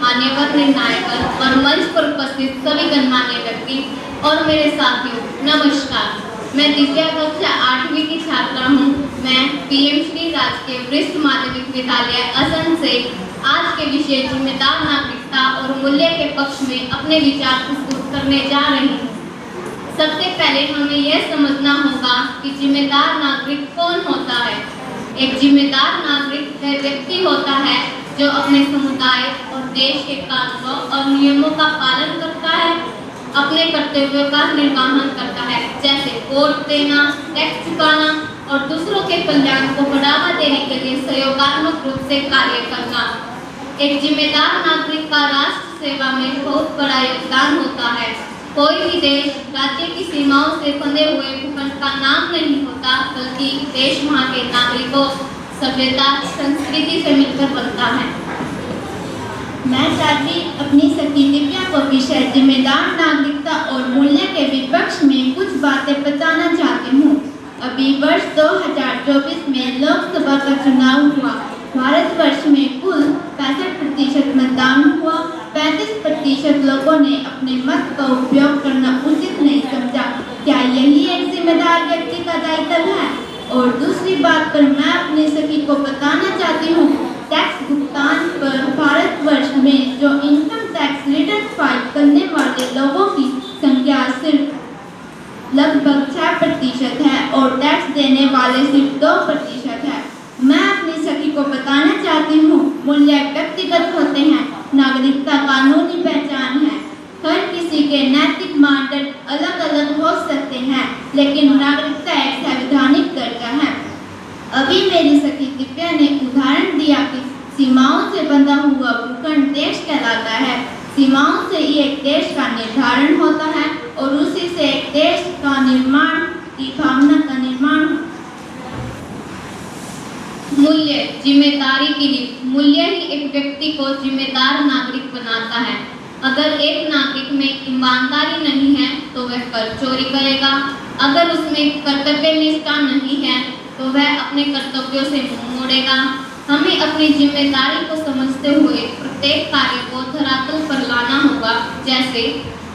मान्यवर निर्णायक और मंच पर उपस्थित सभी गणमान्य व्यक्ति और मेरे साथियों, नमस्कार। मैं दिव्या कक्षा 8वीं की छात्रा हूँ। मैं पीएम श्री राजकीय वरिष्ठ माध्यमिक विद्यालय असम से आज के विषय जिम्मेदार नागरिकता और मूल्य के पक्ष में अपने विचार प्रस्तुत करने जा रही हूँ। सबसे पहले हमें यह समझना होगा कि जिम्मेदार नागरिक कौन होता है। एक जिम्मेदार नागरिक वह व्यक्ति होता है जो अपने समुदाय और देश के कानूनों और नियमों का पालन करता है, अपने कर्तव्यों का निर्वहन करता है, जैसे वोट देना, टैक्स चुकाना और दूसरों के कल्याण को बढ़ावा देने के लिए सहयोगात्मक रूप से कार्य करना। एक जिम्मेदार नागरिक का राष्ट्र सेवा में बहुत बड़ा योगदान होता है। कोई भी देश राज्य की सीमाओं से बंधे हुए भूखंड का नाम नहीं होता, बल्कि देश वहाँ के नागरिकों, सभ्यता, संस्कृति से मिलकर बनता है। मैं चाची अपनी सखी दिव्या को विषय जिम्मेदार नागरिकता और मूल्य के विपक्ष में कुछ बातें बताना चाहती हूँ। अभी वर्ष 2024 में लोकसभा का चुनाव हुआ। भारतवर्ष में कुल 65% मतदान हुआ। 35% लोगों ने अपने मत का उपयोग करना उचित नहीं समझा। क्या यही एक जिम्मेदार व्यक्ति का दायित्व है? और दूसरी बात पर मैं अपनी सखी को बताना चाहती हूँ, टैक्स भुगतान पर भारतवर्ष में जो इनकम टैक्स रिटर्न फाइल करने वाले लोगों की संख्या सिर्फ लगभग 6% है और टैक्स देने वाले सिर्फ 2% है। मैं अपनी सखी को बताना चाहती हूँ, मूल्य व्यक्तिगत होते हैं, नागरिकता कानूनी पहचान है। हर किसी के नैतिक मानदंड अलग अलग हो सकते हैं, लेकिन नागरिकता एक संवैधानिक दर्जा है। अभी मेरी सखी दिव्या ने उदाहरण दिया कि सीमाओं से बंधा हुआ भूखंड देश कहलाता है। सीमाओं से ही एक देश का निर्धारण होता है और उसी से एक देश का निर्माण की भावना का निर्माण। मूल्य जिम्मेदारी की नींव। मूल्य ही एक व्यक्ति को जिम्मेदार नागरिक बनाता है। अगर एक नागरिक में ईमानदारी नहीं है तो वह कर चोरी करेगा। अगर उसमें कर्तव्य निष्ठा नहीं है तो वह अपने कर्तव्यों से मुंह मोड़ेगा। हमें अपनी जिम्मेदारी को समझते हुए प्रत्येक कार्य को धरातल पर लाना होगा। जैसे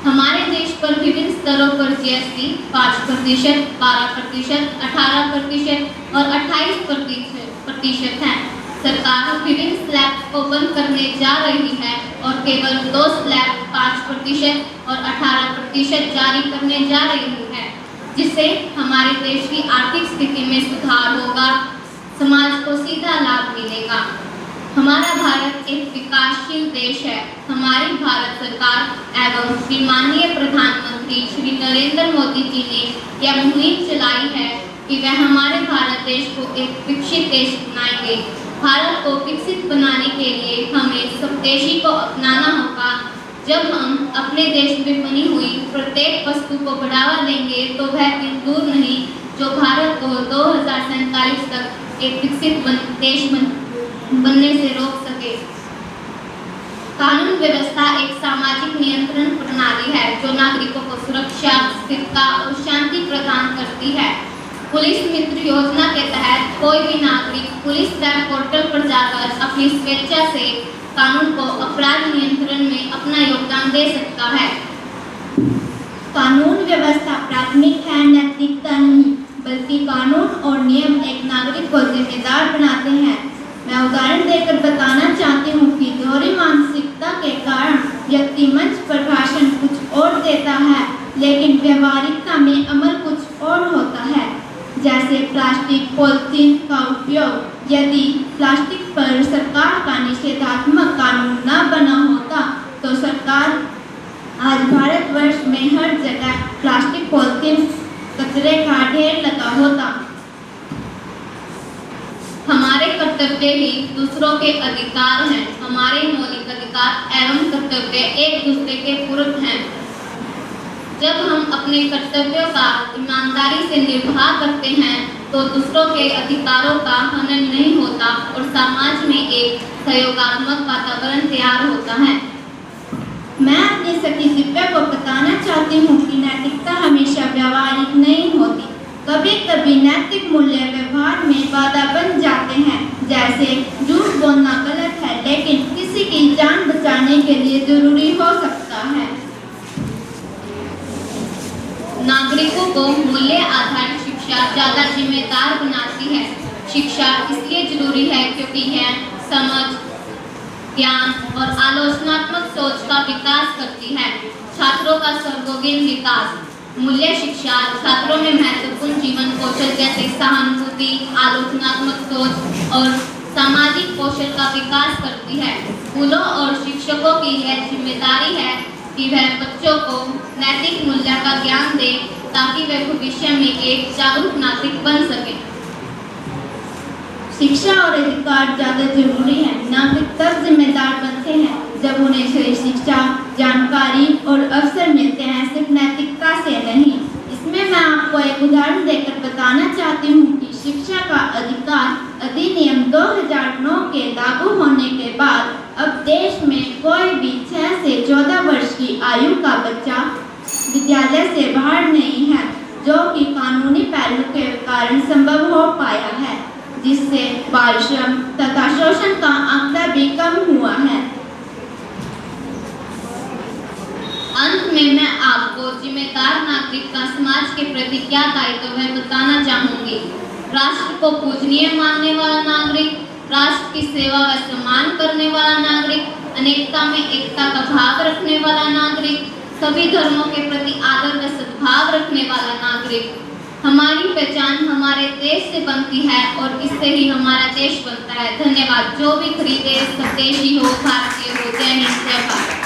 हमारे देश पर विभिन्न स्तरों पर जीएसटी 5%, 12%, 18% और 28% है। सरकार विभिन्न स्लैब को बंद करने जा रही है और केवल 2 स्लैब 5% और 18% जारी करने जा रही है, जिससे हमारे देश की आर्थिक स्थिति में सुधार होगा, समाज को सीधा लाभ मिलेगा। हमारा भारत एक विकासशील देश है। हमारी भारत सरकार एवं श्री माननीय प्रधानमंत्री श्री नरेंद्र मोदी जी ने यह मुहिम चलाई है कि वह हमारे भारत देश को एक विकसित देश बनाएंगे। भारत को विकसित बनाने के लिए हमें स्वदेशी को अपनाना होगा। जब हम अपने देश में बनी हुई प्रत्येक वस्तु को बढ़ावा देंगे तो वह दिन दूर नहीं जो भारत को 2047 तक एक विकसित देश बनने से रोक सके। कानून व्यवस्था एक सामाजिक नियंत्रण प्रणाली है जो नागरिकों को सुरक्षा, स्थिरता और शांति प्रदान करती है। पुलिस मित्र योजना के तहत कोई भी नागरिक पुलिस वेब पोर्टल पर जाकर अपनी स्वेच्छा से कानून को अपराध नियंत्रण में अपना योगदान दे सकता है। कानून व्यवस्था प्राथमिक है, नैतिकता नहीं, बल्कि कानून और नियम एक नागरिक को जिम्मेदार बनाते हैं। मैं उदाहरण देकर बताना चाहती हूँ कि दोहरी मानसिकता के कारण व्यक्ति मंच पर भाषण कुछ और देता है, लेकिन व्यवहारिकता में अमल कुछ और होता है। जैसे प्लास्टिक पॉलिथीन का उपयोग। यदि प्लास्टिक पर सरकार का निषेधात्मक कानून न बना होता तो सरकार आज भारतवर्ष में हर जगह प्लास्टिक पॉलिथीन कचरे का ढेर लगा होता। हमारे कर्तव्य ही दूसरों के अधिकार हैं। हमारे मौलिक अधिकार एवं कर्तव्य एक दूसरे के पूरक हैं। जब हम अपने कर्तव्यों का ईमानदारी से निर्वाह करते हैं तो दूसरों के अधिकारों का हनन नहीं होता और समाज में एक सहयोगात्मक वातावरण तैयार होता है। मैं अपनी सखी दिव्या को बताना चाहती हूँ कि नैतिकता हमेशा व्यवहारिक नहीं होती। कभी कभी नैतिक मूल्य व्यवहार में बाधा बन जाते हैं। जैसे झूठ बोलना गलत है, लेकिन किसी की जान बचाने के को मूल्य आधारित शिक्षा ज़्यादा जिम्मेदार बनाती है। शिक्षा इसलिए जरूरी है क्योंकि यह समझ, ज्ञान और आलोचनात्मक सोच का विकास करती है। छात्रों का सर्वोगीण विकास। मूल्य शिक्षा छात्रों में महत्वपूर्ण जीवन कौशल जैसे सहानुभूति, आलोचनात्मक सोच और सामाजिक कौशल का विकास करती है। स्कूलों और शिक्षकों की यह जिम्मेदारी है कि वह बच्चों को नैतिक मूल्य का ज्ञान दे ताकि वे भविष्य में एक जागरूक नागरिक बन सके। शिक्षा और अधिकार ज़्यादा जरूरी है। नागरिक तब जिम्मेदार बनते हैं जब उन्हें सही शिक्षा, जानकारी और अवसर मिलते हैं, सिर्फ नैतिकता से नहीं। इसमें मैं आपको एक उदाहरण देकर बताना चाहती हूँ कि शिक्षा का अधिकार अधिनियम 2009 के लागू होने के बाद अब देश में कोई भी 6 से 14 वर्ष की आयु का बच्चा विद्यालय से बाहर नहीं है, जो कि कानूनी पहलू के कारण संभव हो पाया है, जिससे बाल श्रम तथा शोषण का आंकड़ा भी कम हुआ है। अंत में मैं आपको जिम्मेदार नागरिक का समाज के प्रति क्या दायित्व है बताना चाहूँगी। राष्ट्र को पूजनीय मानने वाला नागरिक, राष्ट्र की सेवा व सम्मान करने वाला नागरिक, अनेकता में एकता का भाव रखने वाला नागरिक, सभी धर्मों के प्रति आदर व सद्भाव रखने वाला नागरिक। हमारी पहचान हमारे देश से बनती है और इससे ही हमारा देश बनता है। धन्यवाद। जो भी खरीदे स्वदेशी हो, भारतीय हो। जय हिंद, जय भारत।